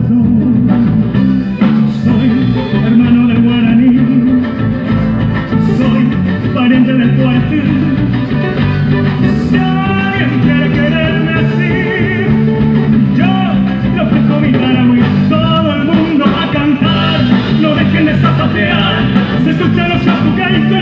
corazón. Soy hermano del guaraní, soy pariente del cuartil. Si alguien quiere quererme así, yo le ofrezco mi táramo y todo el mundo va a cantar. No dejen de zapatear, se escuchan los chapucales.